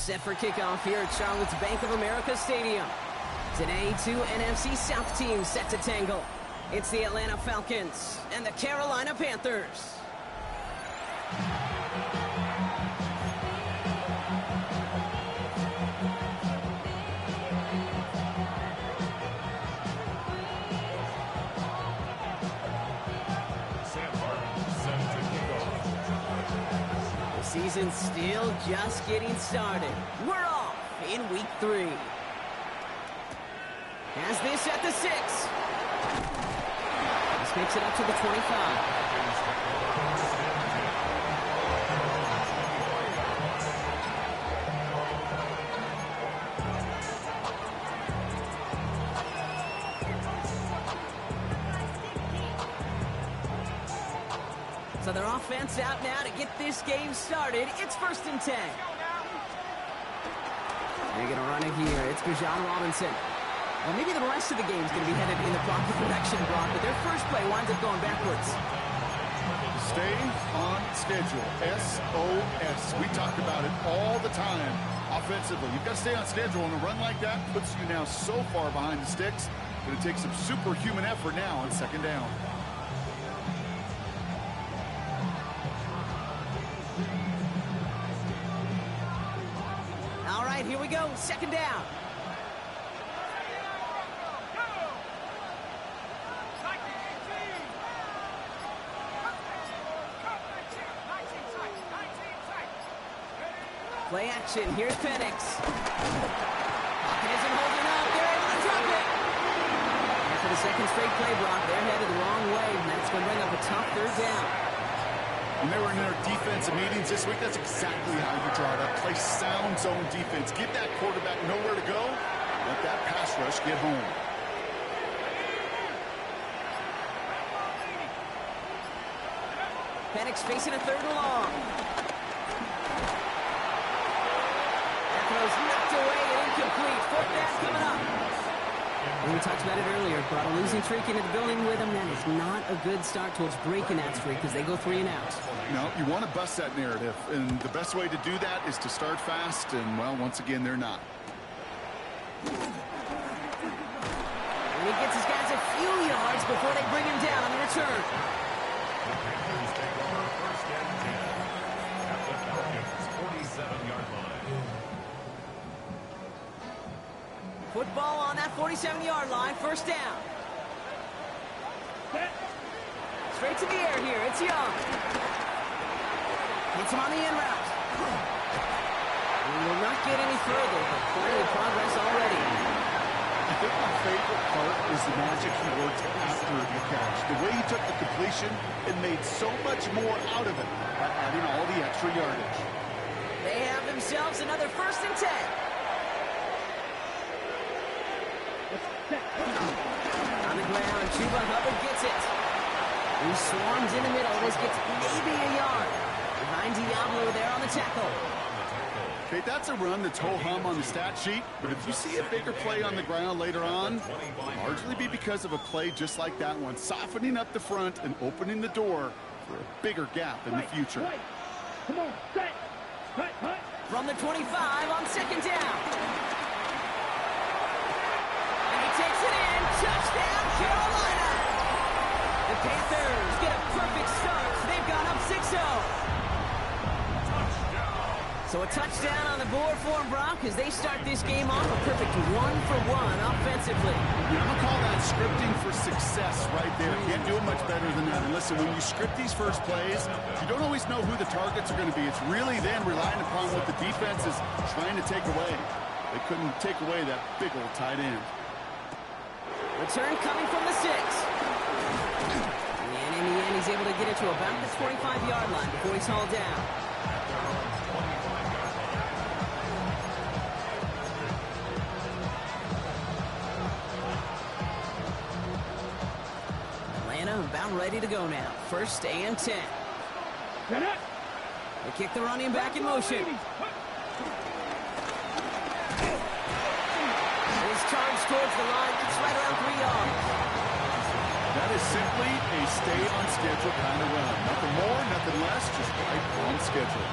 Set for kickoff here at Charlotte's Bank of America Stadium. Today, two NFC South teams set to tangle. It's the Atlanta Falcons and the Carolina Panthers. The season's still just getting started. We're off in week 3. Has this at the 6. This makes it up to the 25. So their offense out now to get this game started. It's 1st and 10. They're going to run it here. It's Bijan Robinson. Well, maybe the rest of the game's going to be headed in the proper direction, Brock, but their first play winds up going backwards. Stay on schedule. SOS. We talk about it all the time. Offensively, you've got to stay on schedule, and a run like that puts you now so far behind the sticks. Going to take some superhuman effort now on 2nd down. All right, here we go. 2nd down. Play action. Here's Penix. Pocket isn't holding up. They're able to drop it. And for the 2nd straight play, Brock, they're headed the wrong way, and that's going to bring up a tough 3rd down. When they were in their defensive meetings this week, that's exactly how you draw it up. Play sound zone defense. Give that quarterback nowhere to go. Let that pass rush get home. Penix facing a 3rd and long. Knocked away and incomplete. 4th down coming up. We talked about it earlier. Brought a losing streak into the building with them. That is not a good start towards breaking that streak because they go 3 and out. No, you want to bust that narrative, and the best way to do that is to start fast, and, well, once again, they're not. And he gets his guys a few yards before they bring him down on the return. Football on that 47-yard line, 1st down. Straight to the air here, it's Young. Hits him on the in route. We will not get any further, but plenty of progress already. I think my favorite part is the magic he worked after the catch. The way he took the completion and made so much more out of it by adding all the extra yardage. They have themselves another 1st and 10. On the ground, Chuba Hubbard gets it. He swarms in the middle. This gets maybe a yard. Behind Diablo there on the tackle. Okay, that's a run that's ho-hum on the stat sheet, but if you see a bigger play on the ground later on, it'll largely be because of a play just like that one, softening up the front and opening the door for a bigger gap in the future. Come on, set. From the 25 on 2nd down. Takes it in. Touchdown, Carolina. The Panthers get a perfect start. They've gone up 6-0. So a touchdown on the board for them, Brock, as they start this game off a perfect 1-for-1 offensively. Yeah, I'm going to call that scripting for success right there. Can't do it much better than that. And listen, when you script these first plays, you don't always know who the targets are going to be. It's really then relying upon what the defense is trying to take away. They couldn't take away that big old tight end. Return coming from the 6. And in the end, he's able to get it to about the 25-yard line before he's hauled down. Atlanta about ready to go now. 1st and 10. They kick the running back in motion. Charge towards the line. It's right around 3 yards. That is simply a stay on schedule kind of run. Nothing more, nothing less, just right on schedule.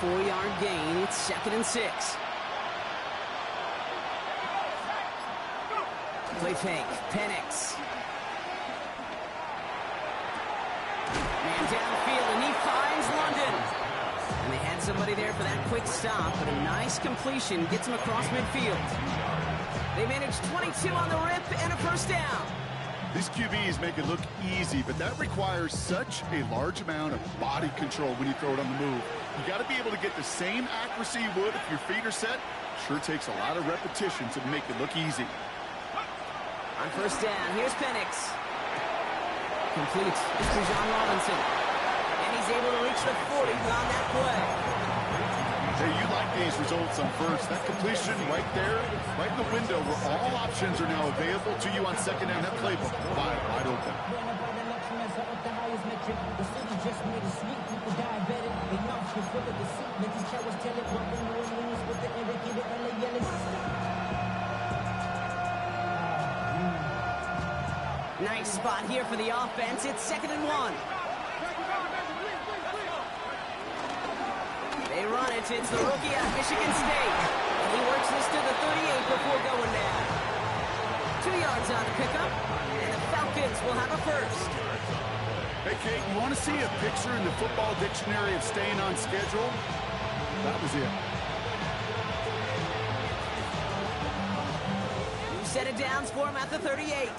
4-yard gain. It's 2nd and 6. Play fake. Penix. Man downfield, and he finds London. And they had somebody there for that quick stop, but a nice completion gets him across midfield. They managed 22 on the rip and a first down. These QBs make it look easy, but that requires such a large amount of body control when you throw it on the move. You got to be able to get the same accuracy you would if your feet are set. Sure takes a lot of repetition to make it look easy. On first down, here's Penix. Complete to John Robinson. And he's able to reach the 40 on that play. Hey, you like these results on first. That completion right there, right in the window where all options are now available to you on second down. That playbook wide open. Nice spot here for the offense. It's 2nd and 1. They run it. It's the rookie out of Michigan State. And he works this to the 38 before going down. 2 yards on the pickup. And the Falcons will have a first. Hey, Kate, you want to see a picture in the football dictionary of staying on schedule? That was it. New set of downs for him at the 38.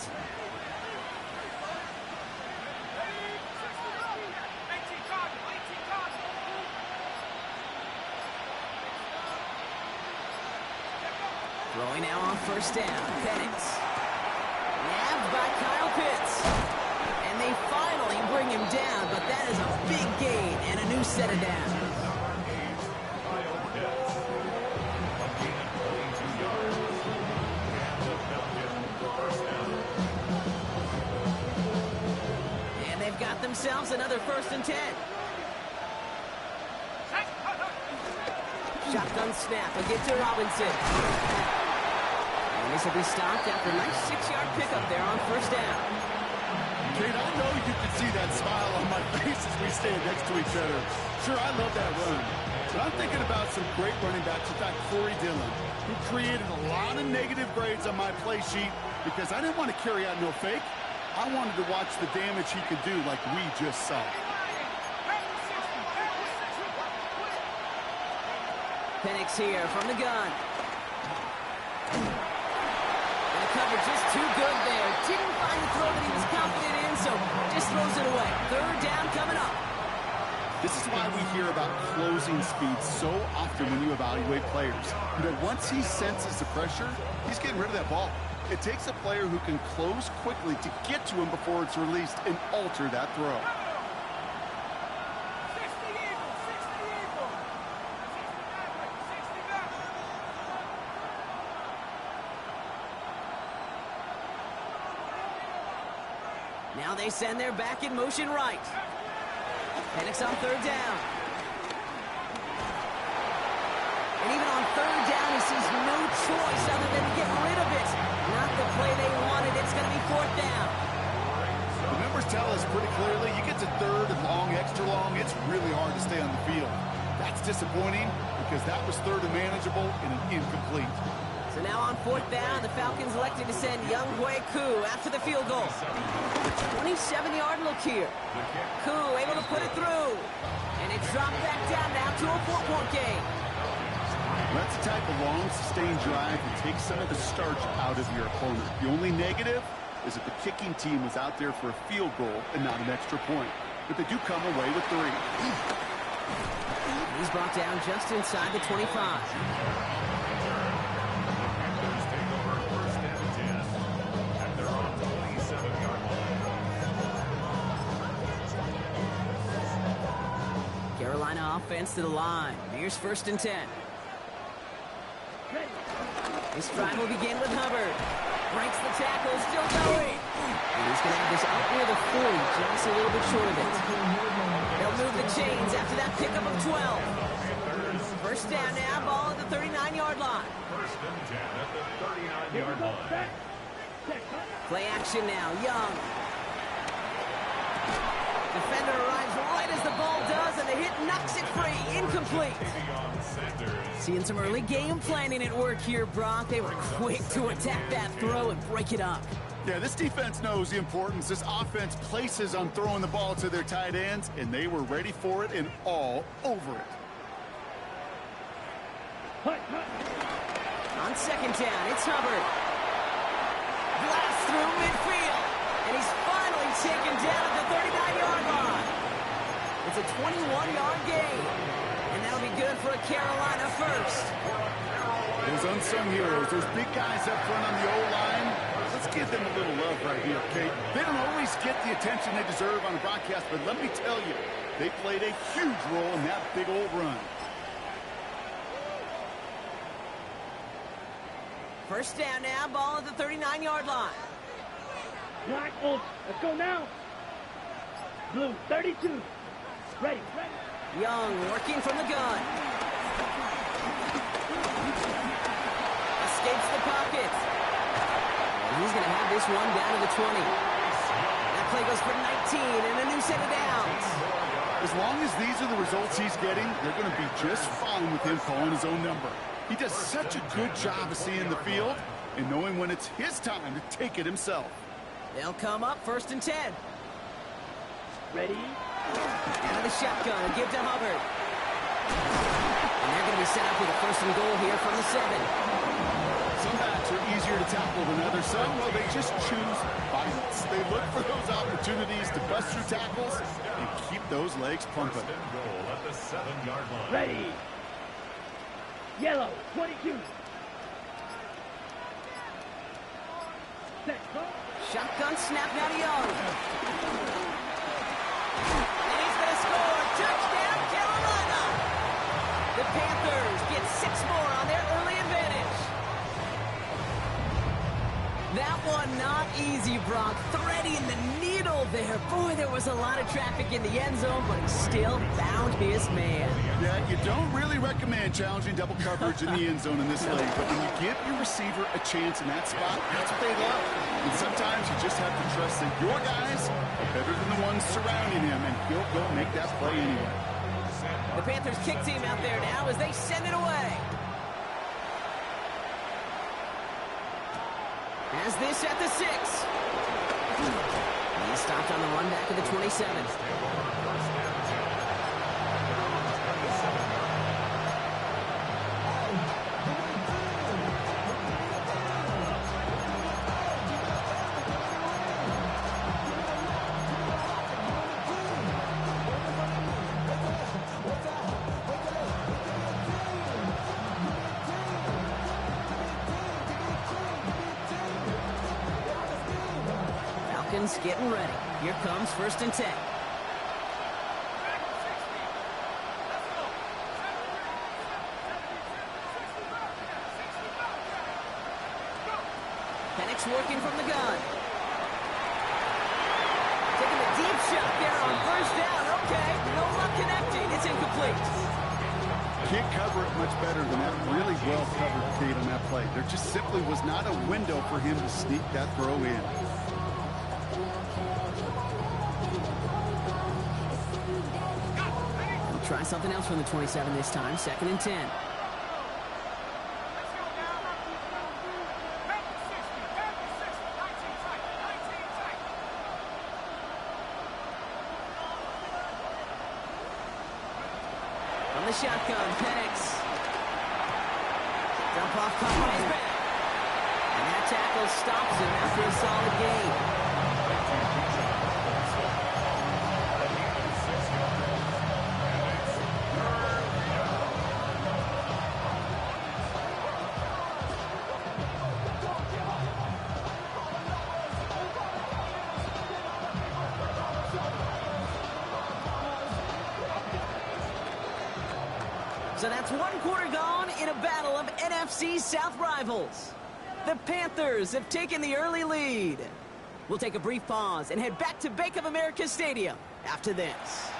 Throwing now on first down. Penix. Nabbed by Kyle Pitts. And they finally bring him down, but that is a big gain and a new set of downs. And they've got themselves another 1st and 10. Shotgun snap. They'll get to Robinson. And this will be stopped after a nice 6-yard pickup there on first down. Kate, I know you can see that smile on my face as we stand next to each other. Sure, I love that run. But I'm thinking about some great running backs. In fact, Corey Dillon, who created a lot of negative grades on my play sheet because I didn't want to carry out no fake. I wanted to watch the damage he could do like we just saw. Penix here from the gun. And the coverage just too good there. Didn't find the throw that he was confident in, so just throws it away. 3rd down coming up. This is why we hear about closing speed so often when you evaluate players. You know, once he senses the pressure, he's getting rid of that ball. It takes a player who can close quickly to get to him before it's released and alter that throw. Now they send their back in motion right. Penix on 3rd down. And even on 3rd down, he sees no choice other than to get rid of it. Not the play they wanted. It's going to be 4th down. The numbers tell us pretty clearly, you get to 3rd and long, extra long, it's really hard to stay on the field. That's disappointing because that was 3rd and manageable and an incomplete. So now on 4th down, the Falcons elected to send Younghoe Koo after the field goal. 27-yard look here. Koo able to put it through. And it dropped back down now to a 4-point game. That's the type of long, sustained drive that takes some of the starch out of your opponent. The only negative is that the kicking team was out there for a field goal and not an extra point. But they do come away with 3. He's brought down just inside the 25. Carolina offense to the line. Here's 1st and 10. This drive will begin with Hubbard. Breaks the tackle, still going. And he's going to have this up near the 40, just a little bit short of it. They'll move the chains after that pickup of 12. 1st down now, ball at the 39-yard line. 1st and 10 at the 39-yard line. Play action now, Young. Defender arrives right as the ball does, and the hit knocks it free. Incomplete. Seeing some early game planning at work here, Brock. They were quick to attack that throw and break it up. Yeah, this defense knows the importance this offense places on throwing the ball to their tight ends, and they were ready for it and all over it. On second down, it's Hubbard. Blast through midfield, and he's finally taken down at the 39-yard line. It's a 21-yard gain, and that'll be good for a Carolina first. Those unsung heroes, those big guys up front on the O-line, let's give them a little love right here, okay? They don't always get the attention they deserve on a broadcast, but let me tell you, they played a huge role in that big old run. First down now, ball at the 39-yard line. Black Oaks, let's go now. Blue, 32. Ready. Young working from the gun. Escapes the pocket. And he's going to have this one down to the 20. That play goes for 19 and a new set of downs. As long as these are the results he's getting, they're going to be just fine with him calling his own number. He does such a good job of seeing the field and knowing when it's his time to take it himself. They'll come up first and 10. Ready. Out of the shotgun and give to Hubbard. And they're going to be set up with a first and goal here from the 7. Some backs are easier to tackle than others. Some, well, they just choose violence. They look for those opportunities to bust through tackles and keep those legs pumping. Ready. Yellow, 22. Set, go. Shotgun snap now to Young. And he's going to score. Touchdown, Carolina. The Panthers get 6 more on their early advantage. That one not easy, Brock. Threading the needle there. Boy, there was a lot of traffic in the end zone, but he still found his man. Yeah, you don't really recommend challenging double coverage in the end zone in this league, but when you give your receiver a chance in that spot, that's what they love. And sometimes you just have to trust that your guys are better than the ones surrounding him, and he'll go make that play anyway. The Panthers kick team out there now as they send it away. Has this at the 6. He stopped on the run back of the 27. Getting ready. Here comes first and 10. Penix working from the gun. Taking a deep shot there on first down. Okay, no luck connecting. It's incomplete. Can't cover it much better than that really well covered Kate on that play. There just simply was not a window for him to sneak that throw in. Try something else from the 27 this time. Second and 10. From the shotgun, Penix. Dump off, caught by his back. And that tackle stops him after a solid gain. So that's 1 quarter gone in a battle of NFC South rivals. The Panthers have taken the early lead. We'll take a brief pause and head back to Bank of America Stadium after this.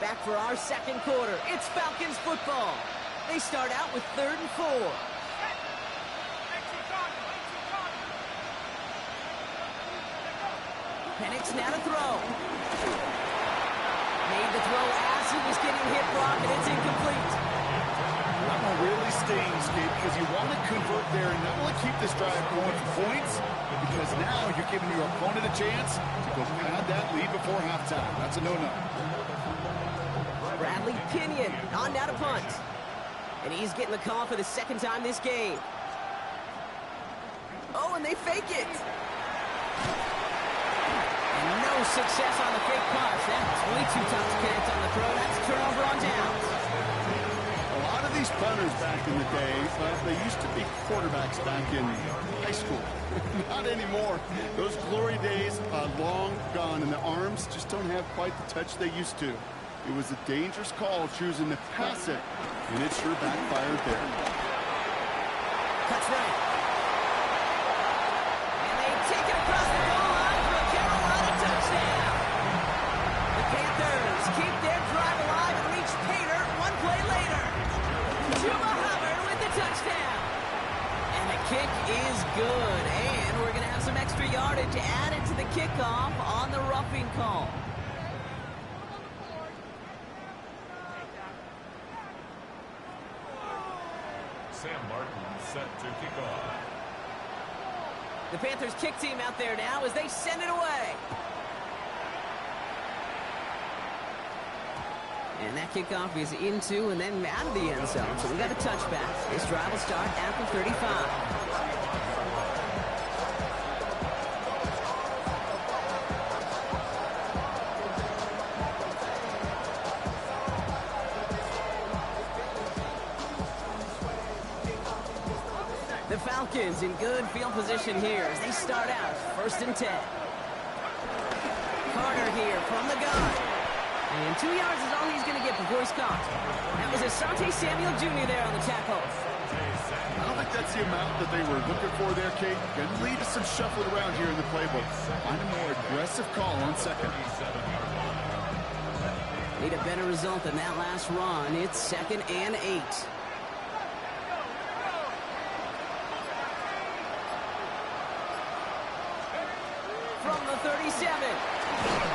Back for our second quarter. It's Falcons football. They start out with 3rd and 4. Penix now to throw. Made the throw as he was getting hit, Brock, and it's incomplete. That one really stings, Gabe, because you want to convert there and not only keep this drive going for points, because now you're giving your opponent a chance to go pad that lead before halftime. That's a no-no. Bradley Pinion on now to punt. And he's getting the call for the 2nd time this game. Oh, and they fake it. And no success on the fake punt. That's way too tough to connect on the throw. That's turnover on downs. A lot of these punters back in the day, they used to be quarterbacks back in high school. Not anymore. Those glory days are long gone, and the arms just don't have quite the touch they used to. It was a dangerous call choosing to pass it, and it sure backfired there. Cuts right. And they take it across the goal line for a Carolina touchdown. The Panthers keep their drive alive and reach Pater 1 play later. Chuba Hubbard with the touchdown. And the kick is good. And we're going to have some extra yardage added to the kickoff on the roughing call. Sam Martin set to kick off. The Panthers kick team out there now as they send it away. And that kickoff is into and then out of the end zone. So we got a touchback. This drive will start at the 35. The Falcons in good field position here as they start out 1st and 10. Carter here from the gun. And 2 yards is all he's going to get before he's caught. That was Asante Samuel Jr. there on the tackle. I don't think that's the amount that they were looking for there, Kate. Going to lead to some shuffling around here in the playbook. Find a more aggressive call on 2nd. Need a better result than that last run. It's 2nd and 8. From the 37.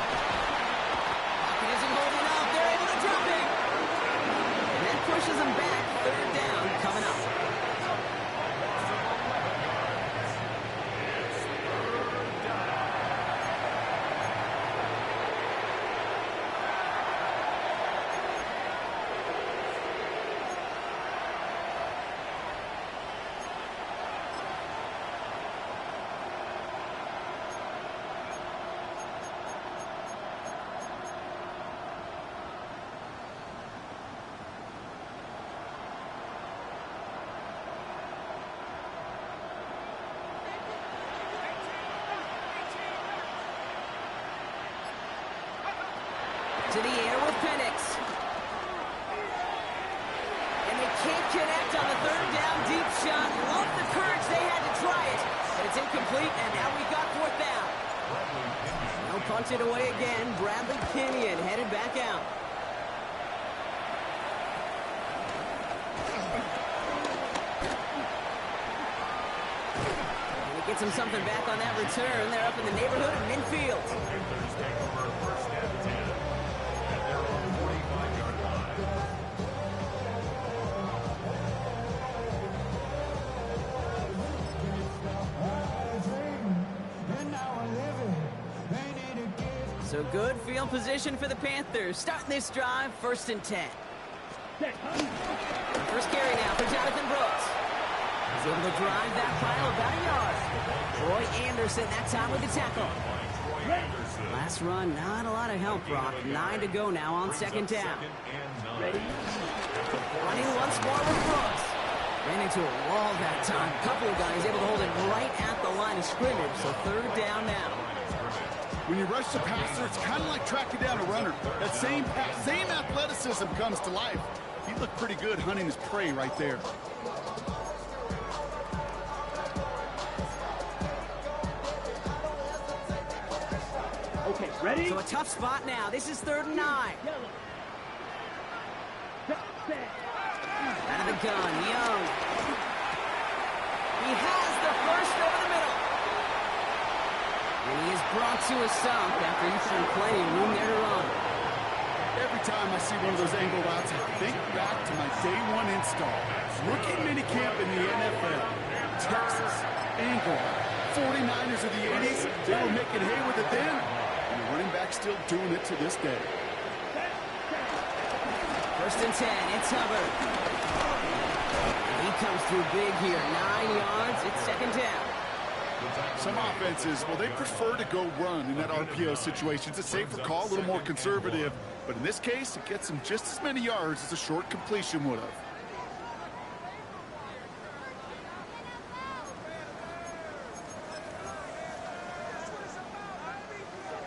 Pocket isn't holding up. They're able to drop it. And that pushes them back. 3rd down coming up. To the air with Penix. And they can't connect on the 3rd down deep shot. Love the courage they had to try it. But it's incomplete, and now we've got 4th down. No punch it away again. Bradley Pinion headed back out. And it gets him something back on that return. They're up in the neighborhood of midfield. So good field position for the Panthers. Starting this drive, 1st and 10. First carry now for Jonathan Brooks. He's able to drive that pile about a yard. Troy Anderson that time with the tackle. Last run, not a lot of help, Brock. 9 to go now on 2nd down. Ready? Running once more with Brooks. Ran into a wall that time. A couple of guys able to hold it right at the line of scrimmage. So 3rd down now. When you rush the passer, it's kind of like tracking down a runner. That same athleticism comes to life. He looked pretty good hunting his prey right there. Okay, ready? So a tough spot now. This is 3rd and 9. Yellow. Out of the gun, Young. He has the first over the middle. And he is brought to a stop after he's found plenty of room there to run. Every time I see one of those angle routes, I think back to my day one install. Rookie minicamp in the NFL. Texas, angle route. 49ers of the 80s, they were making hay with it then. And the running back still doing it to this day. First and 10, it's Hubbard. And he comes through big here, 9 yards, it's second down. Some offenses, well, they prefer to go run in that RPO situation. It's a safer call, a little more conservative. But in this case, it gets them just as many yards as a short completion would have.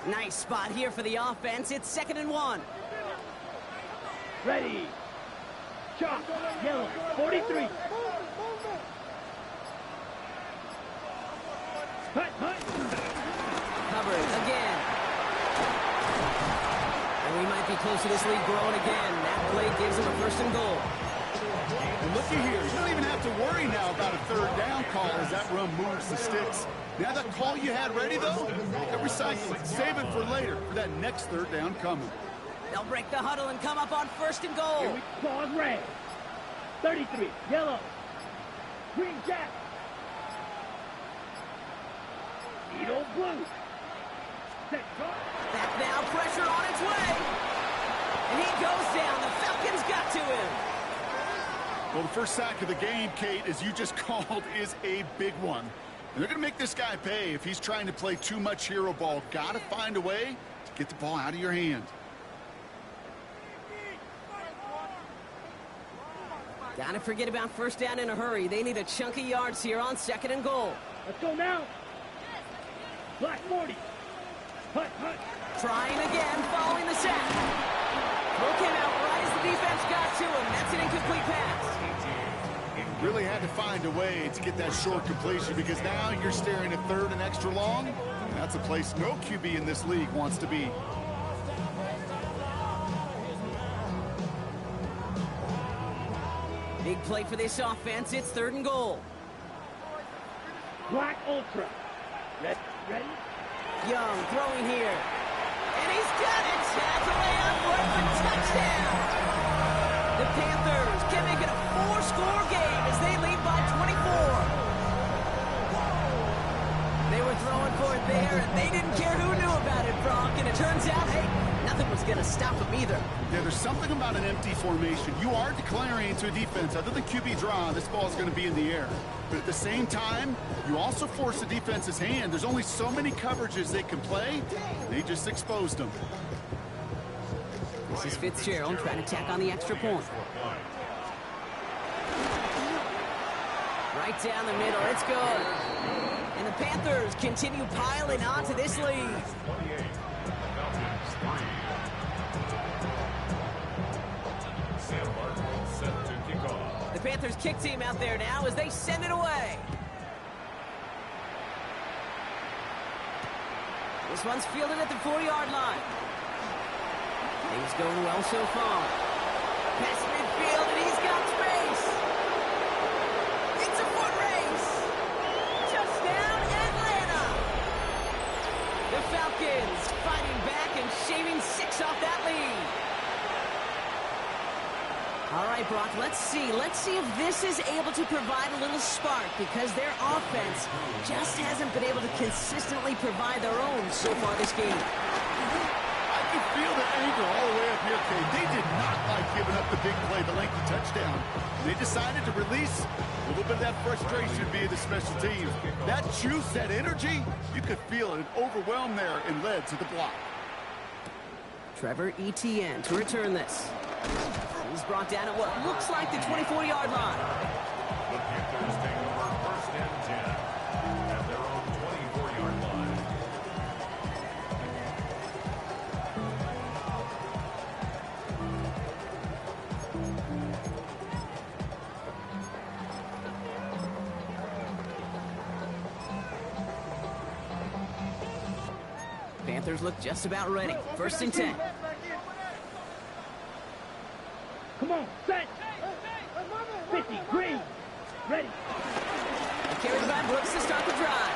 Nice spot here for the offense. It's 2nd and 1. Ready. Chop. Yellow. 43. Hut, hut. Hubbard again. And we might be close to this lead growing again. That play gives him a 1st and goal. And looky here, you don't even have to worry now about a 3rd down call as that run moves the sticks. Now that call you had ready, though, recycle it. Save it for later for that next 3rd down coming. They'll break the huddle and come up on 1st and goal. Here we pause red. 33. Yellow. Green jack. Needle blue. Set drop. Back now, pressure on its way. And he goes down. The Falcons got to him. Well, the first sack of the game, Kate, as you just called, is a big one. And they're going to make this guy pay if he's trying to play too much hero ball. Got to find a way to get the ball out of your hand. Gotta forget about 1st down in a hurry. They need a chunk of yards here on 2nd and goal. Let's go now. Black 40. Hut, hut. Trying again, following the sack. Throw came out right as the defense got to him. That's an incomplete pass. Really had to find a way to get that short completion because now you're staring at 3rd and extra long. And that's a place no QB in this league wants to be. Big play for this offense. It's 3rd and goal. Black Ultra. Ready? Young throwing here. And he's got it. Tackle out for a touchdown. The Panthers can make it a 4-score game as they lead by 24. They were throwing for it there, and they didn't care who knew about it, Brock. And it turns out, hey, nothing was going to stop them either. Yeah, there's something about an empty formation. You are declaring to a defense, other than QB draw, this ball is going to be in the air. But at the same time, you also force the defense's hand. There's only so many coverages they can play. They just exposed them. This is Fitzgerald trying to tack on the extra point. Right down the middle. It's good. And the Panthers continue piling on to this lead. The Panthers kick team out there now as they send it away. This one's fielded at the 4-yard line. Things going well so far. Past midfield, and he's got space. It's a foot race. Touchdown, Atlanta. The Falcons fighting back and shaving 6 off that lead. All right, Brock, let's see. Let's see if this is able to provide a little spark because their offense just hasn't been able to consistently provide their own so far this game. I can feel the anger all the way up here, Kate. They did not like giving up the big play, the lengthy touchdown. They decided to release a little bit of that frustration via the special teams. That juice, that energy, you could feel it. It overwhelmed there and led to the block. Trevor Etienne to return this. He's brought down at what looks like the 24-yard line. The Panthers take over 1st and 10 at their own 24-yard line. Panthers look just about ready. 1st and 10. Come on, set. 50, green. Ready. Carried by Brooks to start the drive.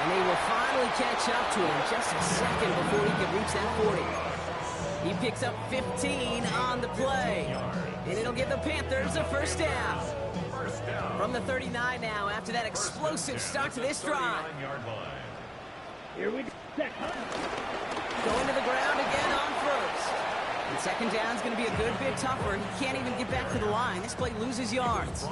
And they will finally catch up to him just a second before he could reach that 40. He picks up 15 on the play. And it'll give the Panthers a first down. From the 39 now after that explosive start to this drive. Here we go. Set. Going to the ground again on first. And second down is going to be a good bit tougher. He can't even get back to the line. This play loses yards.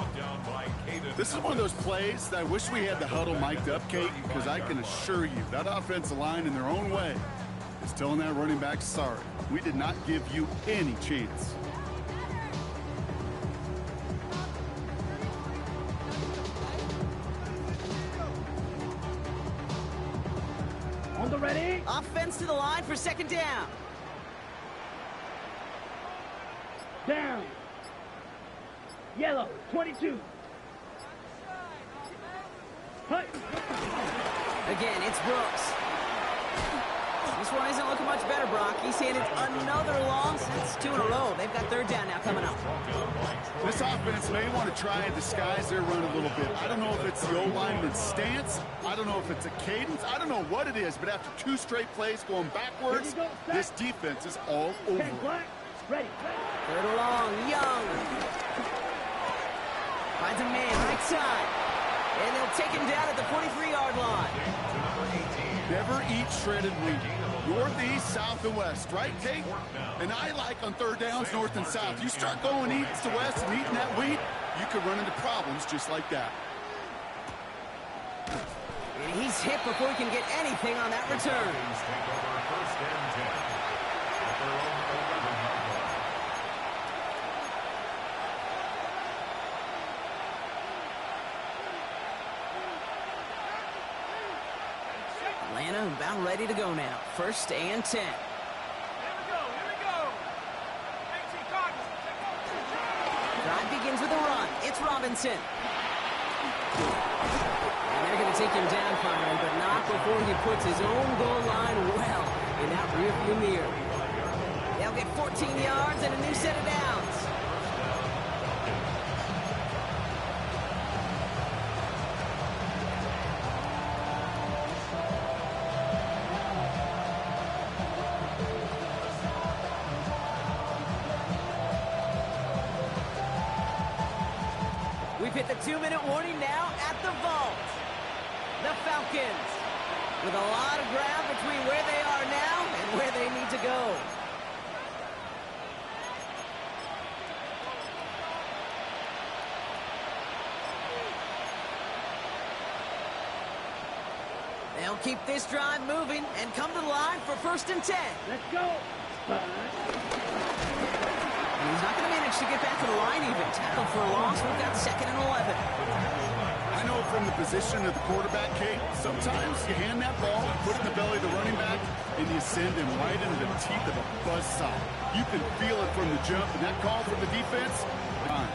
This is one of those plays that I wish we had the huddle mic'd up, Kate, because I can assure you that offensive line in their own way is telling that running back, sorry, we did not give you any chance. On the ready. Offense to the line for second down. Down. Yellow, 22. Hut. Again, it's Brooks. This one isn't looking much better, Brock. He's handed another loss. That's 2 in a row. They've got third down now coming up. This offense may want to try and disguise their run a little bit. I don't know if it's the O-lineman's stance. I don't know if it's a cadence. I don't know what it is, but after 2 straight plays going backwards, this defense is all over. 10 black. Ready. Third and long, Young. Finds a man right side. And they'll take him down at the 43-yard line. Never eat shredded wheat. North, east, south, and west, right, Kate? And I like on third downs, north and south. You start going east to west and eating that wheat, you could run into problems just like that. And he's hit before he can get anything on that return. Atlanta about ready to go now. First and 10. Here we go. ATL CAR. Drive begins with a run. It's Robinson. And they're going to take him down finally, but not before he puts his own goal line well in that rearview mirror. They'll get 14 yards and a new set of downs. We've hit the 2-minute warning now at the vault. The Falcons with a lot of ground between where they are now and where they need to go. They'll keep this drive moving and come to the line for first and 10. Let's go. And he's not going to manage to get back to the line even. Tackle for a loss. We've got second and 11. I know from the position of the quarterback, Kate, sometimes you hand that ball, put it in the belly of the running back, and you send him right into the teeth of a buzzsaw. You can feel it from the jump, and that call from the defense, fine.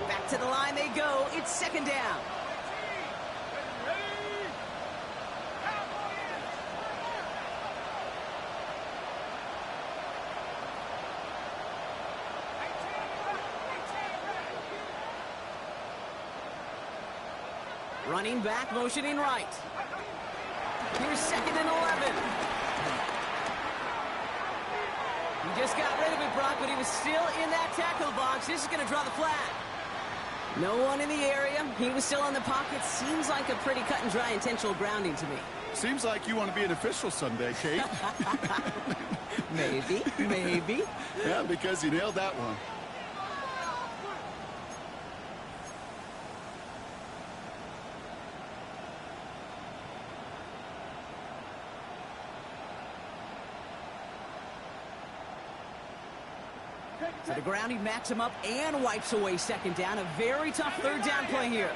Back to the line they go. It's second down. Running back, motioning right. Here's second and 11. He just got rid of it, Brock, but he was still in that tackle box. This is going to draw the flag. No one in the area. He was still in the pocket. Seems like a pretty cut and dry intentional grounding to me. Seems like you want to be an official someday, Kate. Maybe. Yeah, because you nailed that one. So the grounding backs him up and wipes away second down. A very tough third down play here.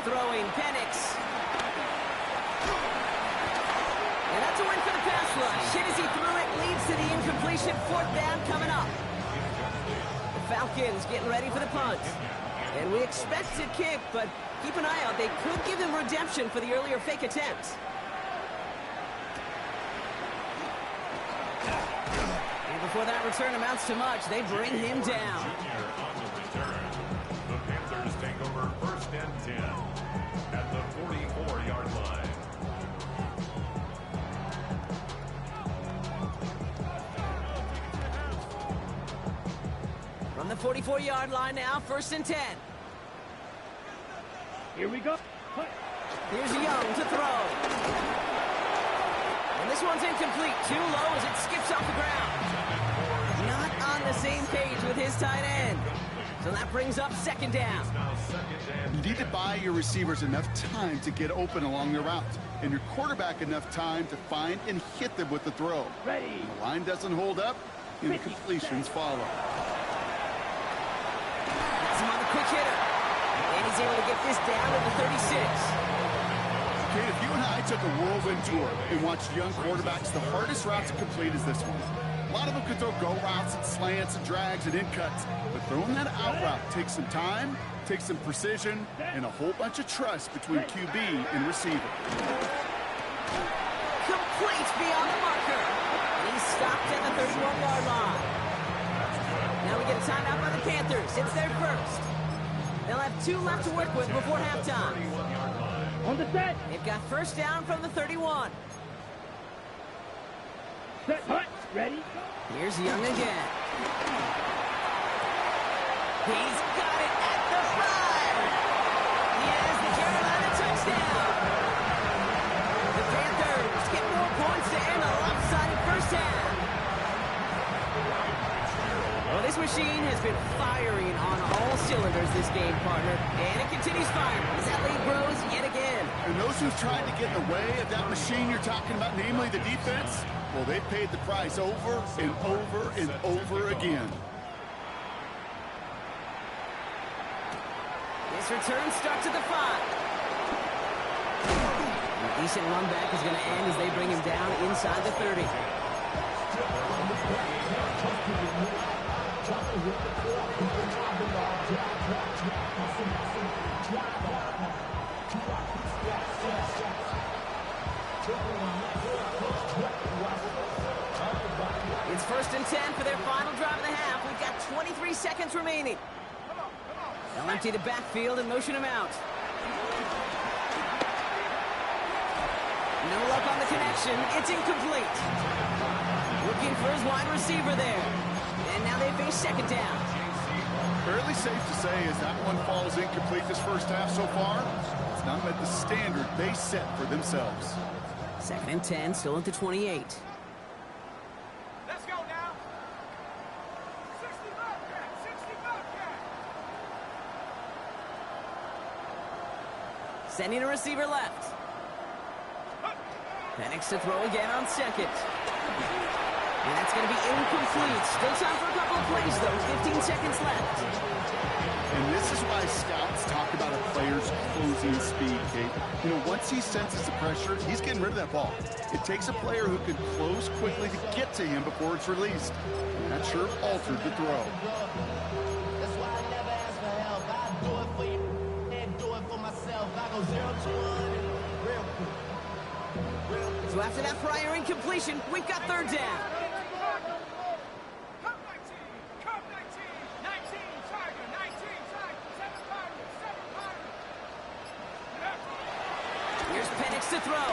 Throwing, Penix. And that's a win for the pass rush. Hit as he threw it, leads to the incompletion. Fourth down coming up. The Falcons getting ready for the punt. And we expect to kick, but keep an eye out. They could give him redemption for the earlier fake attempt. And before that return amounts to much, they bring him down. The Panthers take over first and 10 at the 44-yard line. From the 44-yard line now, first and 10. Here we go. Punt. Here's Young to throw. And this one's incomplete. Too low as it skips off the ground. Not on the same page with his tight end. So that brings up second down. You need to buy your receivers enough time to get open along their route, and your quarterback enough time to find and hit them with the throw. Ready. When the line doesn't hold up, incompletions follow. That's him on the quick hitter. And he's able to get this down to the 36. Okay, if you and I took a whirlwind tour and watched young quarterbacks, the hardest route to complete is this one. A lot of them could throw go routes and slants and drags and in cuts, but throwing that out route takes some time, takes some precision, and a whole bunch of trust between QB and receiver. Complete beyond the marker. And he's stopped at the 31-yard line. Now we get a timeout by the Panthers. It's their first. They'll have 2 left to work with before halftime. On the set. They've got first down from the 31. Set. Punt. Ready. Here's Young again. He's got it at the 5. He has the Carolina touchdown. The Panthers get more points to end a lopsided first half. Well, this machine has been firing on all cylinders this game, partner. And it continues firing as that lead grows yet again. And those who've tried to get in the way of that machine you're talking about, namely the defense, well, they paid the price over and over and over again. This return starts at the 5. A decent run back is going to end as they bring him down inside the 30. It's first and 10 for their final drive of the half. We've got 23 seconds remaining. They'll empty the backfield and motion him out. No luck on the connection. It's incomplete. Looking for his wide receiver there. And now they face second down. Fairly safe to say as that one falls incomplete this first half so far, it's not met the standard they set for themselves. Second and 10, still at the 28. Let's go now. 60 Bobcat, 60 Bobcat. Sending a receiver left. Penix to throw again on second. And that's going to be incomplete. Still time for a couple of plays, though. 15 seconds left. And this is why scouts talk about a player's closing speed, Kate. You know, once he senses the pressure, he's getting rid of that ball. It takes a player who can close quickly to get to him before it's released. And that sure altered the throw. That's why I never ask for help. I do it for you and do it for myself. I go 0 to 1 and real quick. So after that prior incompletion, we've got third down. Cup 19, Cup 19, 19 Tiger, 19 Tiger, 7 Pirates, 7 Pirates. Here's Penix to throw.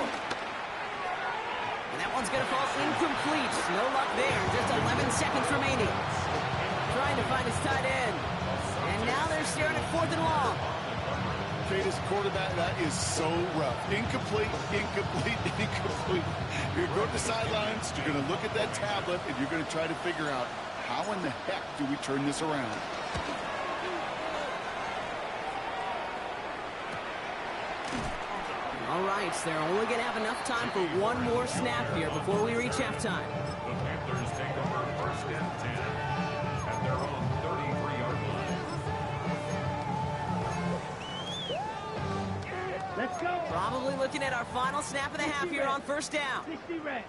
And that one's going to fall incomplete. No luck there. Just 11 seconds remaining. Trying to find his tight end. And now they're staring at fourth and long. Kate, as a quarterback, that is so rough. Incomplete, incomplete, incomplete. You're going to go to the sidelines, you're going to look at that tablet, and you're going to try to figure out how in the heck do we turn this around. All right, they're only going to have enough time for one more snap here before we reach halftime. The Panthers take over first and 10 at their own 33-yard line. Let's go. Probably looking at our final snap of the half here on first down. 60 red.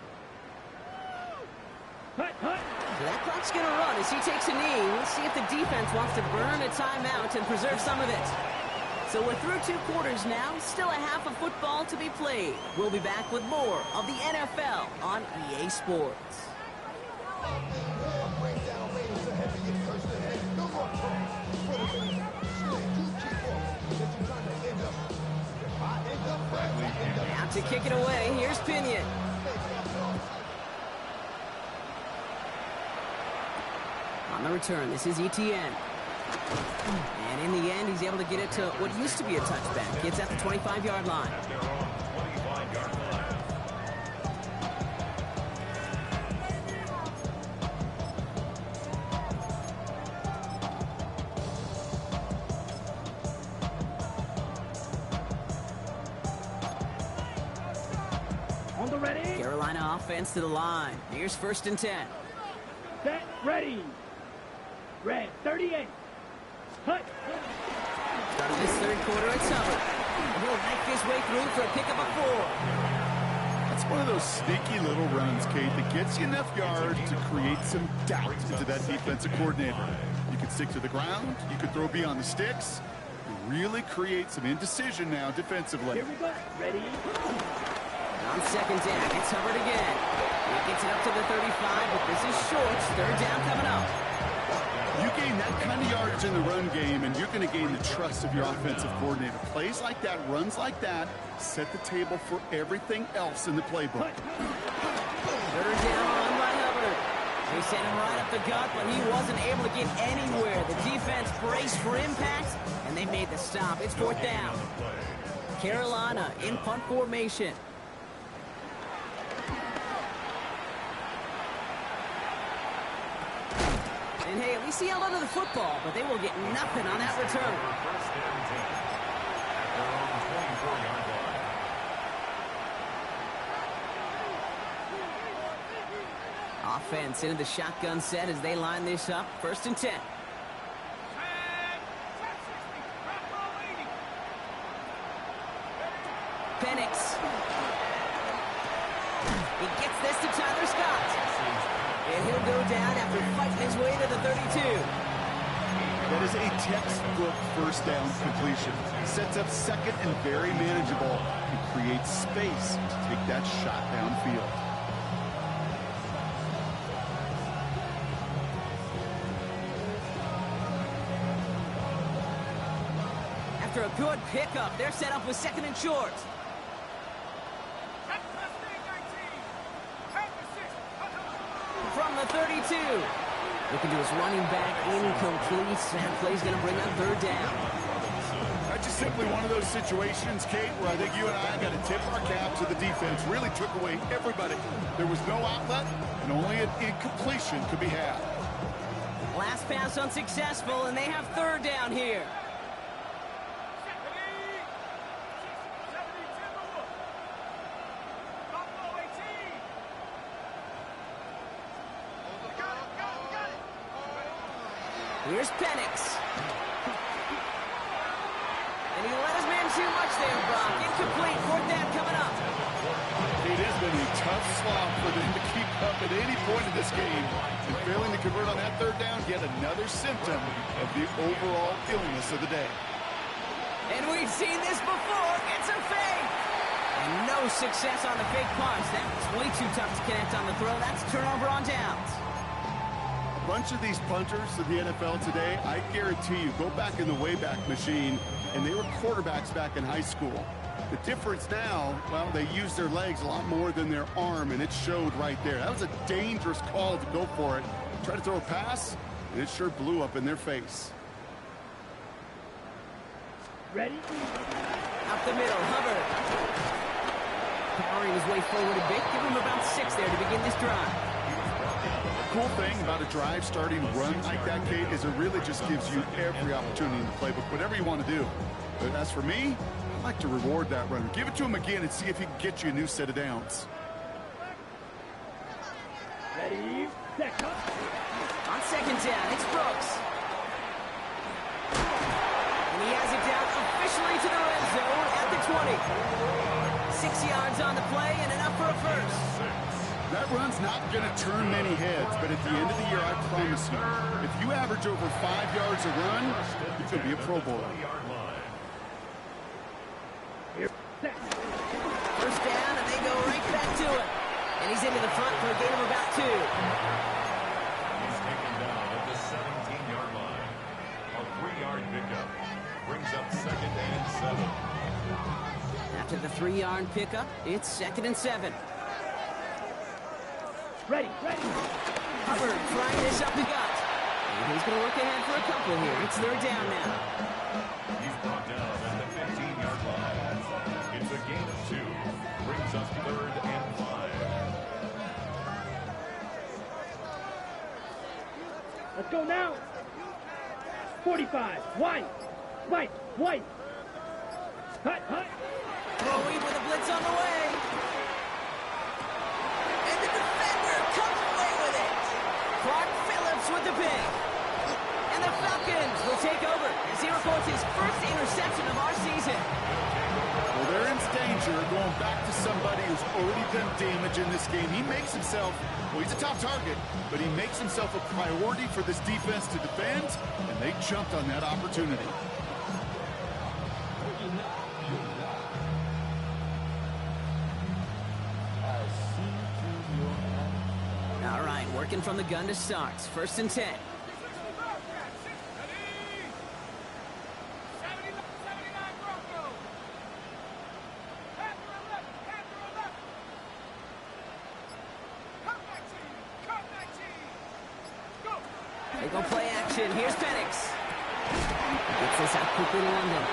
Hut, hut. So that clock's going to run as he takes a knee. We'll see if the defense wants to burn a timeout and preserve some of it. So we're through 2 quarters now. Still a half of football to be played. We'll be back with more of the NFL on EA Sports. Now to kick it away, here's Pinion. On the return, this is ETN. And in the end, he's able to get it to what used to be a touchback. Gets at the 25-yard line. At their own 25-yard line. On the ready. Carolina offense to the line. Here's 1st and 10. Set, ready. Red, 38. Hut. Starting this 3rd quarter, it's Hubbard. And he'll make his way through for a pickup of 4. That's one of those sneaky little runs, Kate, that gets you enough yards to create some doubt into that defensive coordinator. You can stick to the ground. You can throw beyond the sticks. You really create some indecision now defensively. Here we go. Ready. On 2nd down, it's Hubbard again. He gets it up to the 35, but this is short. 3rd down coming up. You gain that kind of yardage in the run game, and you're going to gain the trust of your offensive coordinator. Plays like that, runs like that, set the table for everything else in the playbook. 3rd down run by Hubbard. They sent him right up the gut, but he wasn't able to get anywhere. The defense braced for impact, and they made the stop. It's 4th down. Carolina in punt formation. And hey, at least he held onto the football, but they will get nothing on that return. 1st and 10. At their own 24-yard line. Offense into the shotgun set as they line this up. 1st and 10. Penix. He gets this to Tyler Scott. And he'll go down after fighting his way to the 32. That is a textbook 1st down completion. Sets up 2nd and very manageable and creates space to take that shot downfield. After a good pickup, they're set up with 2nd and short. From the 32. Looking to his running back, incomplete. That play's going to bring up 3rd down. That's just simply one of those situations, Kate, where I think you and I got to tip our cap to the defense. Really took away everybody. There was no outlet, and only an incompletion could be had. Last pass unsuccessful, and they have 3rd down here. Here's Penix. And he let his man too much there, Brock. Incomplete. 4th down coming up. It has been a tough slog for them to keep up at any point in this game. And failing to convert on that 3rd down, yet another symptom of the overall illness of the day. And we've seen this before. It's a fake. And no success on the fake punch. That was way too tough to connect on the throw. That's turnover on downs. A bunch of these punters in the NFL today, I guarantee you, go back in the Wayback Machine, and they were quarterbacks back in high school. The difference now, well, they use their legs a lot more than their arm, and it showed right there. That was a dangerous call to go for it. Try to throw a pass, and it sure blew up in their face. Ready? Up the middle, Hubbard. Powering his way forward a bit. Give him about 6 there to begin this drive. Cool thing about a drive starting run like that, Kate, is it really just gives you every opportunity in the playbook, whatever you want to do. But as for me, I like to reward that runner. Give it to him again and see if he can get you a new set of downs. Ready? Set. On 2nd down, it's Brooks. And he has it down officially to the red zone at the 20. 40. 6 yards on the play and enough for a first. That run's not going to turn many heads, but at the end of the year, I promise you, if you average over 5 yards a run, you're going to be a Pro Bowler. First down, and they go right back to it. And he's into the front for a gain of about 2. He's taken down at the 17-yard line. A 3-yard pickup brings up 2nd and 7. After the 3-yard pickup, it's 2nd and 7. Ready, ready. Hubbard trying this up the gut. And he's going to look ahead for a couple here. It's 3rd down now. He's brought down at the 15-yard line. It's a gain of 2. Brings up 3rd and 5. Let's go now. 45. White. White. White. Hut, hut. Bowie with a blitz on the way. And the defender comes away with it. Clark Phillips with the pick. And the Falcons will take over as he records his first interception of our season. Well, they're in danger going back to somebody who's already done damage in this game. He makes himself, well, he's a top target, but he makes himself a priority for this defense to defend, and they jumped on that opportunity. All right, working from the gun to start. 1st and 10. They go play action. Here's Penix. Gets this out quickly to London.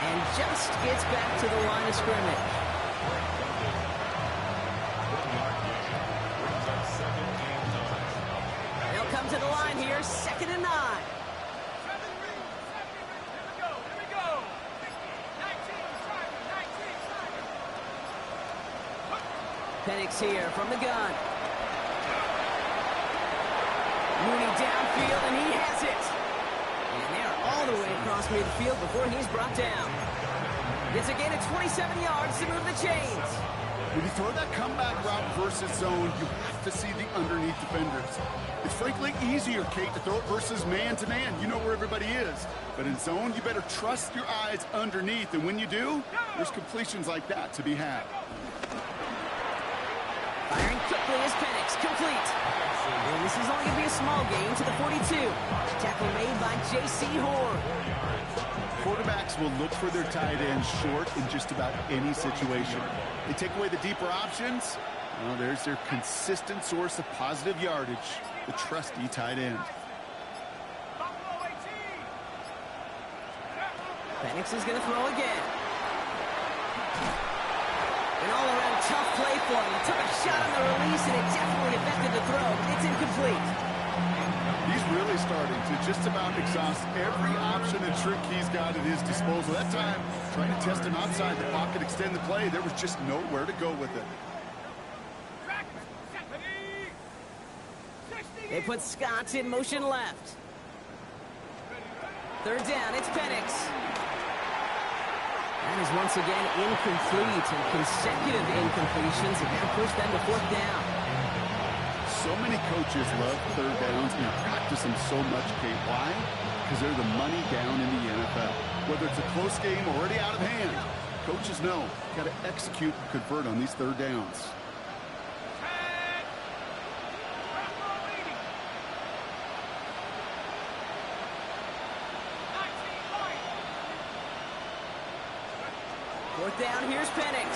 And just gets back to the line of scrimmage. They'll come to the line here. 2nd and 9. Penix here from the gun. Mooney downfield, and he has it. And they're all the way across midfield before he's brought down. It's a gain of 27 yards to move the chains. When you throw that comeback route versus zone, you have to see the underneath defenders. It's frankly easier, Kate, to throw it versus man-to-man. You know where everybody is. But in zone, you better trust your eyes underneath. And when you do, there's completions like that to be had. Firing quickly is Penix. Complete. And this is only going to be a small gain to the 42. Tackle made by J.C. Horn. Quarterbacks will look for their tight ends short in just about any situation. They take away the deeper options. Well, there's their consistent source of positive yardage, the trusty tight end. Penix is going to throw again. An all-around tough play for him. He took a shot on the release, and it definitely affected the throw. It's incomplete. He's really starting to just about exhaust every option and trick he's got at his disposal. That time, trying to test him outside the pocket, extend the play, there was just nowhere to go with it. They put Scott in motion left. 3rd down, it's Penix. That is once again incomplete, and consecutive incompletions have now pushed them to 4th down. So many coaches love 3rd downs and practice them so much, Kate. Why? Because they're the money down in the NFL. Whether it's a close game or already out of hand, coaches know got to execute and convert on these 3rd downs. Fourth down, here's Penix.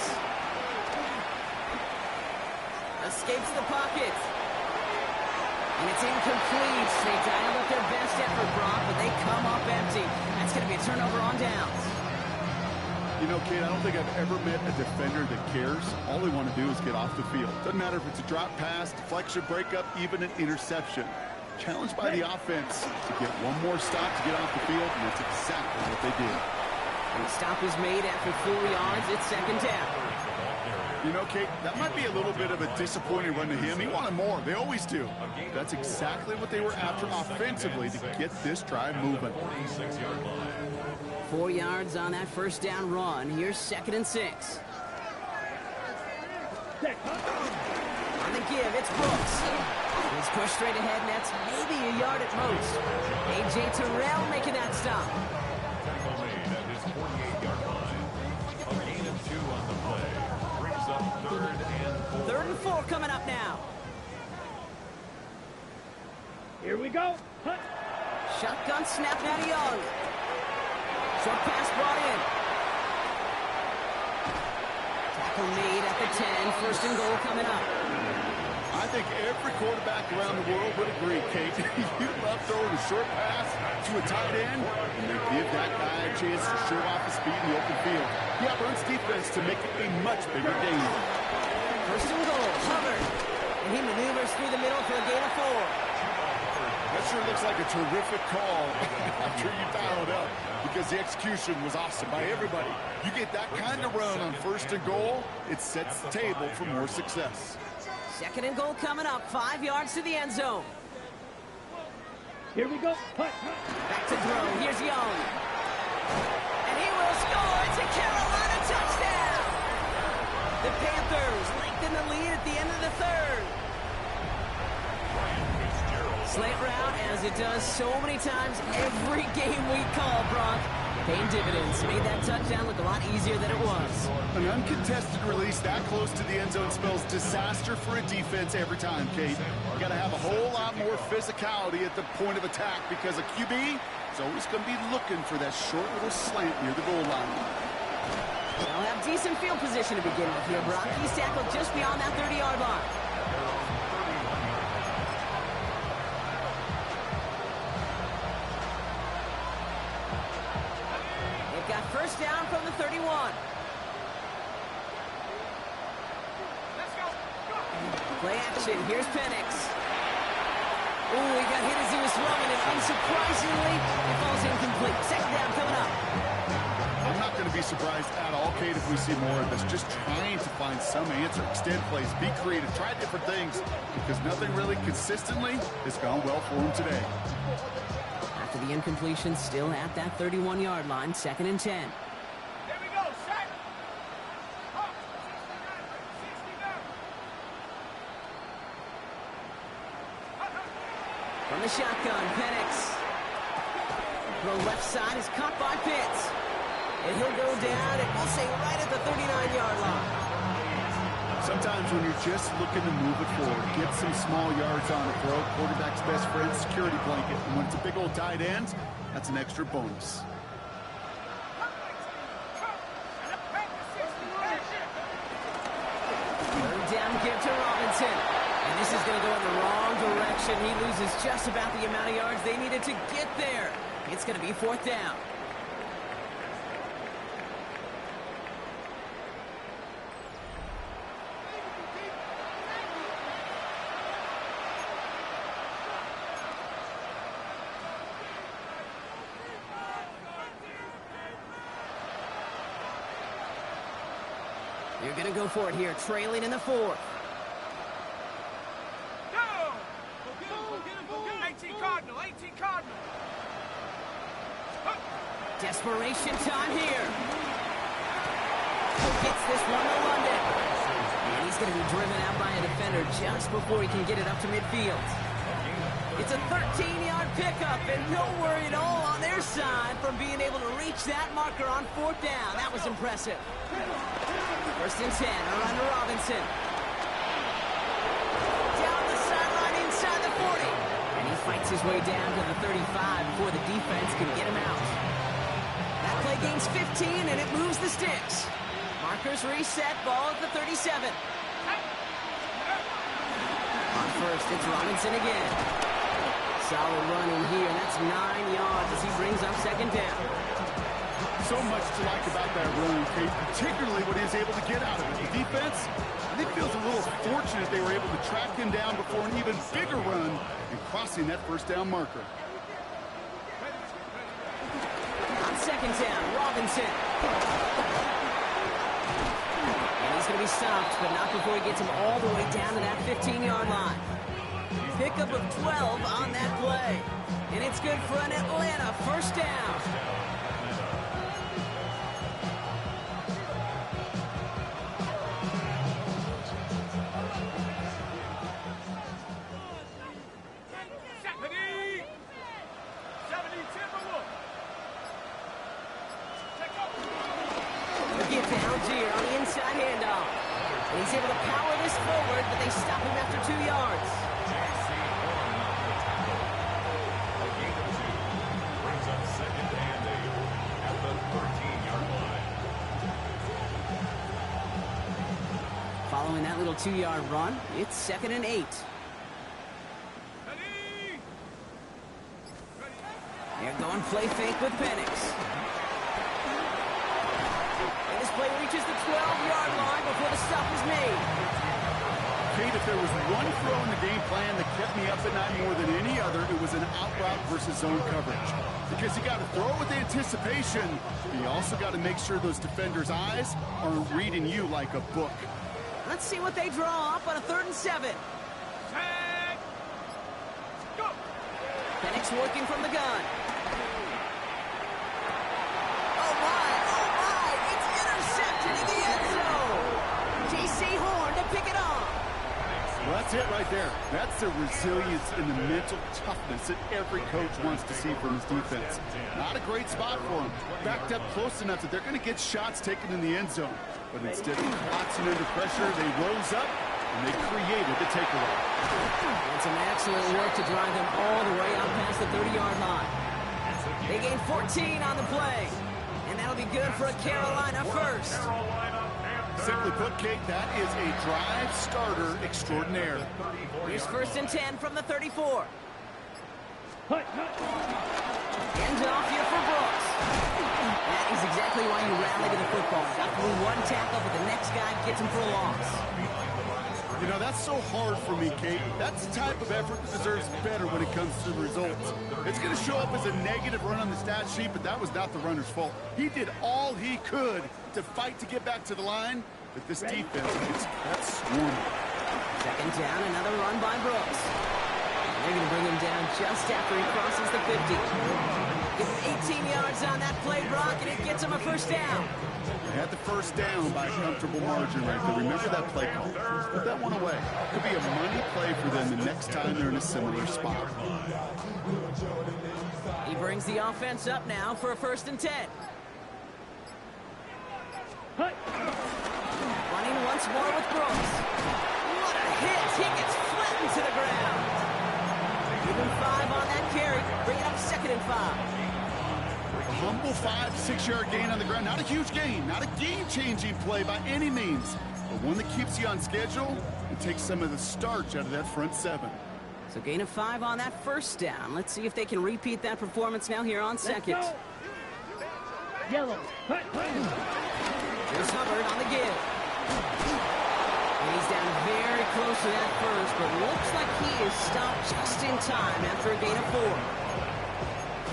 Escapes the pocket. And it's incomplete. They dialed up their best effort, Brock, but they come up empty. That's going to be a turnover on downs. You know, Kate, I don't think I've ever met a defender that cares. All they want to do is get off the field. Doesn't matter if it's a drop pass, deflection, breakup, even an interception. Challenged by the offense to get one more stop to get off the field, and that's exactly what they did. And the stop is made after 4 yards. It's 2nd down. You know, Kate, that might be a little bit of a disappointing run to him. He wanted more. They always do. That's exactly what they were after offensively to get this drive moving. 4 yards on that first down run. Here's 2nd and 6. On the give, it's Brooks. He's pushed straight ahead, and that's maybe a yard at most. A.J. Terrell making that stop. Tackle made at his 48-yard line. A gain of 2 on the play. Brings up 3rd and 4. 3rd and 4 coming up now. Here we go. Hunt. Shotgun snap now to Young. Short pass brought in. Tackle made at the 10. 1st and goal coming up. I think every quarterback around the world would agree, Kate. You love throwing a short pass to a tight end, and they give that guy a chance to show off his speed in the open field. He outruns defense to make it a much bigger gain. 1st and goal, Hubbard. And he maneuvers through the middle for a gain of 4. That sure looks like a terrific call after you dial it up, because the execution was awesome by everybody. You get that kind of run on 1st and goal, it sets the table for more success. 2nd and goal coming up. 5 yards to the end zone. Here we go. Hunt. Back to throw. Here's Young. And he will score. It's a Carolina touchdown. The Panthers lengthen the lead at the end of the 3rd. Slant route, as it does so many times every game we call, Brock. Paying dividends. Made that touchdown look a lot easier than it was. An uncontested release that close to the end zone spells disaster for a defense every time, Kate. You got to have a whole lot more physicality at the point of attack, because a QB is always going to be looking for that short little slant near the goal line. They'll have decent field position to begin with here, Brock. He's tackled just beyond that 30-yard line. They've got 1st down from the 31. Play action. Here's Penix. Ooh, he got hit as he was throwing, and unsurprisingly, it falls incomplete. 2nd down coming up. I'm not going to be surprised at all, Kate, if we see more of this. Just trying to find some answer, extend plays, be creative, try different things, because nothing really consistently has gone well for him today. After the incompletion, still at that 31-yard line, 2nd and 10. There we go, set. Up. 69. From the shotgun, Penix. Throw left side is caught by Pitts. And he'll go down, and we'll say right at the 39-yard line. Sometimes when you're just looking to move it forward, get some small yards on a throw, quarterback's best friend, security blanket. And when it's a big old tight end, that's an extra bonus. Third down give to Robinson. And this is going to go in the wrong direction. He loses just about the amount of yards they needed to get there. It's going to be 4th down. You're going to go for it here, trailing in the 4th. Go! 18 Cardinal, 18 Cardinal. Desperation time here. Gets this one to London. And he's going to be driven out by a defender just before he can get it up to midfield. It's a 13-yard pickup, and no worry at all on their side from being able to reach that marker on 4th down. That was impressive. 1st and 10, around to Robinson. Down the sideline inside the 40. And he fights his way down to the 35 before the defense can get him out. That play gains 15, and it moves the sticks. Markers reset, ball at the 37. On 1st, it's Robinson again. Solid running here. That's 9 yards as he brings up 2nd down. So much to like about that run, Kate, particularly what he was able to get out of it. The defense, I think, feels a little fortunate they were able to track him down before an even bigger run and crossing that 1st down marker. On 2nd down, Robinson. And he's going to be stopped, but not before he gets him all the way down to that 15-yard line. Pickup of 12 on that play. And it's good for an Atlanta 1st down. give to Algier on the inside handoff. And he's able to power this forward, but they stop him after 2 yards. J.C. Horn off the tackle. A gain of 2 brings up second and 8 at the 13-yard line. Following that little 2-yard run, it's 2nd and 8. Ready? They're going play fake with Penix. And this play reaches the 12-yard line before the stop is made. Kate, if there was one throw in the game plan that kept me up at night more than any other, it was an out route versus zone coverage. Because you got to throw with anticipation, but you also got to make sure those defenders' eyes aren't reading you like a book. Let's see what they draw up on a 3rd and 7. Set. Go. Penix working from the gun. Oh my, it's intercepted in the end zone. J.C. Horn to pick it off. Well, that's it right there. That's the resilience and the mental toughness that every coach wants to see from his defense. Not a great spot for him. Backed up close enough that they're going to get shots taken in the end zone. But instead of collapsing under pressure, they rose up and they created the takeaway. And some excellent work to drive them all the way out past the 30-yard line. They gain 14 on the play. And that'll be good for a Carolina first. Simply put, Kate, that is a drive starter extraordinaire. Here's 1st and 10 from the 34. Hut, hut. End off here for Brooks. That is exactly why you rally to the football. Got through one tackle, but the next guy gets him for a loss. You know, that's so hard for me, Kate. That's the type of effort that deserves better when it comes to the results. It's going to show up as a negative run on the stat sheet, but that was not the runner's fault. He did all he could to fight to get back to the line, but this defense gets that swarming. 2nd down, another run by Brooks. They're going to bring him down just after he crosses the 50. Give him 18 yards on that play, Brock, and it gets him a 1st down. They had the 1st down by a comfortable margin right there. Remember that play call. Put that one away. Could be a money play for them the next time they're in a similar spot. He brings the offense up now for a 1st and 10. Hut. Running once more with Brooks. What a hit! He gets flattened to the ground. Give him 5 on that carry. Bring it up 2nd and 5. A humble 5-6-yard gain on the ground. Not a huge gain. Not a game-changing play by any means. But one that keeps you on schedule and takes some of the starch out of that front 7. So gain of 5 on that 1st down. Let's see if they can repeat that performance now here on 2nd. Let's go. Yellow. Hut, hut. Here's Hubbard on the give. And he's down very close to that 1st, but looks like he is stopped just in time after a gain of 4.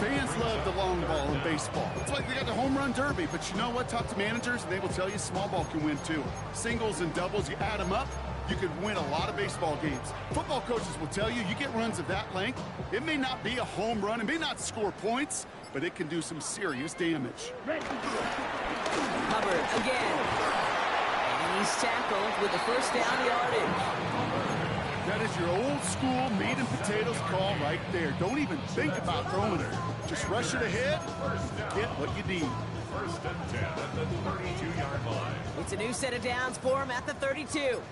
Fans love the long ball in baseball. It's like they got the home run derby, but you know what? Talk to managers, and they will tell you small ball can win too. Singles and doubles, you add them up, you could win a lot of baseball games. Football coaches will tell you, you get runs of that length, it may not be a home run, it may not score points, but it can do some serious damage. Ready. Hubbard again. And he's tackled with the 1st down yardage. That is your old school meat and potatoes call right there. Don't even think about throwing it. Just rush it ahead and get what you need. 1st and 10 at the 32-yard line. It's a new set of downs for him at the 32.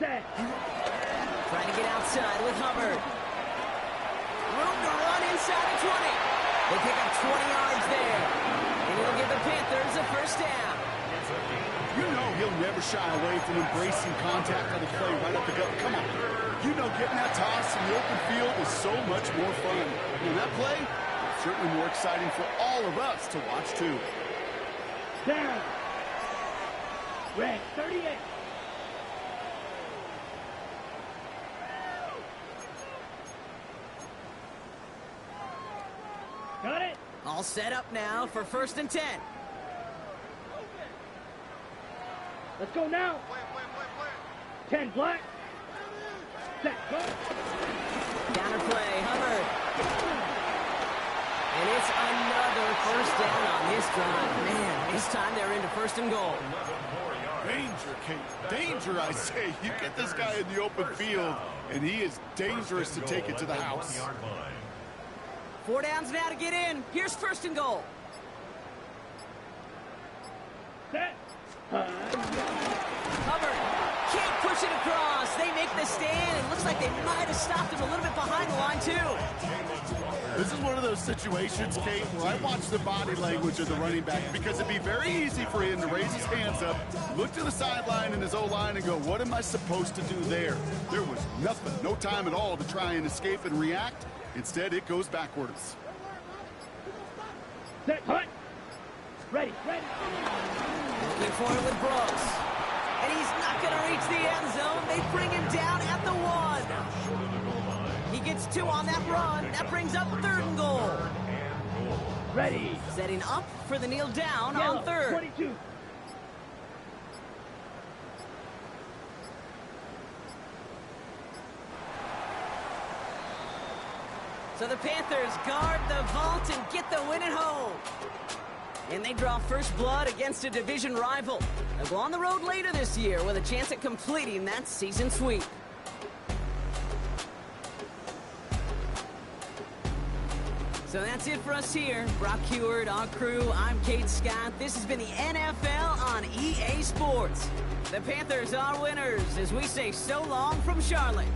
Set. Trying to get outside with Hubbard. Room to run inside the 20. They pick up 20 yards there. And it'll give the Panthers a 1st down. You know he'll never shy away from embracing contact on the play right up the gut. Come on. You know getting that toss in the open field is so much more fun. And that play, certainly more exciting for all of us to watch too. Down. Red 38. Got it. All set up now for 1st and 10. Let's go now. 10 black. Set. Go. Counter play, Hubbard. And it's another 1st down on this drive. Man, this time they're into 1st and goal. Danger, Kate. Danger, I say. You get this guy in the open field, and he is dangerous to take it to the house. 4 downs now to get in. Here's 1st and goal. Set. Hubbard can't push it across. They make the stand. It looks like they might have stopped him a little bit behind the line, too. This is one of those situations, Kate, where I watch the body language of the running back because it'd be very easy for him to raise his hands up, look to the sideline in his O-line and go, what am I supposed to do there? There was nothing, no time at all to try and escape and react. Instead, it goes backwards. Set. Hut. Ready. Looking for it with Brooks. And he's not going to reach the end zone. They bring him down at the 1. He gets 2 on that run. That brings up 3rd and goal. Ready. Setting up for the kneel down Yellow, on 3rd. 22. So the Panthers guard the vault and get the win at home. And they draw first blood against a division rival. They'll go on the road later this year with a chance at completing that season sweep. So that's it for us here. Brock Heward, our crew, I'm Kate Scott. This has been the NFL on EA Sports. The Panthers are winners as we say so long from Charlotte.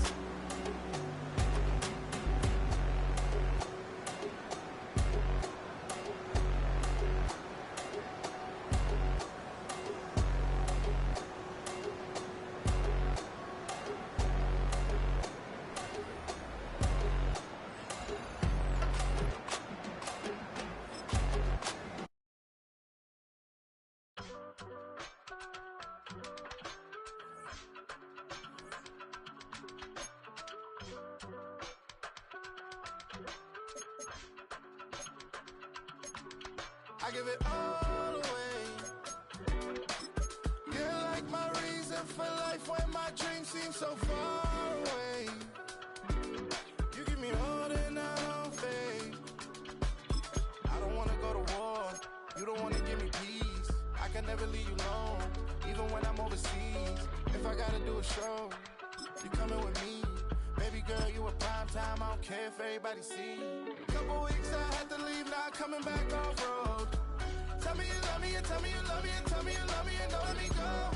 I give it all away. You're like my reason for life when my dreams seem so far away. You give me more than I don't fade. I don't wanna go to war. You don't wanna give me peace. I can never leave you alone, even when I'm overseas. If I gotta do a show, you coming with me. Baby girl, you a prime time. I don't care if everybody see. Couple weeks I had to leave, now coming back off road. Tell me you love me, and tell me you love me, and tell me you love me, and don't let me go.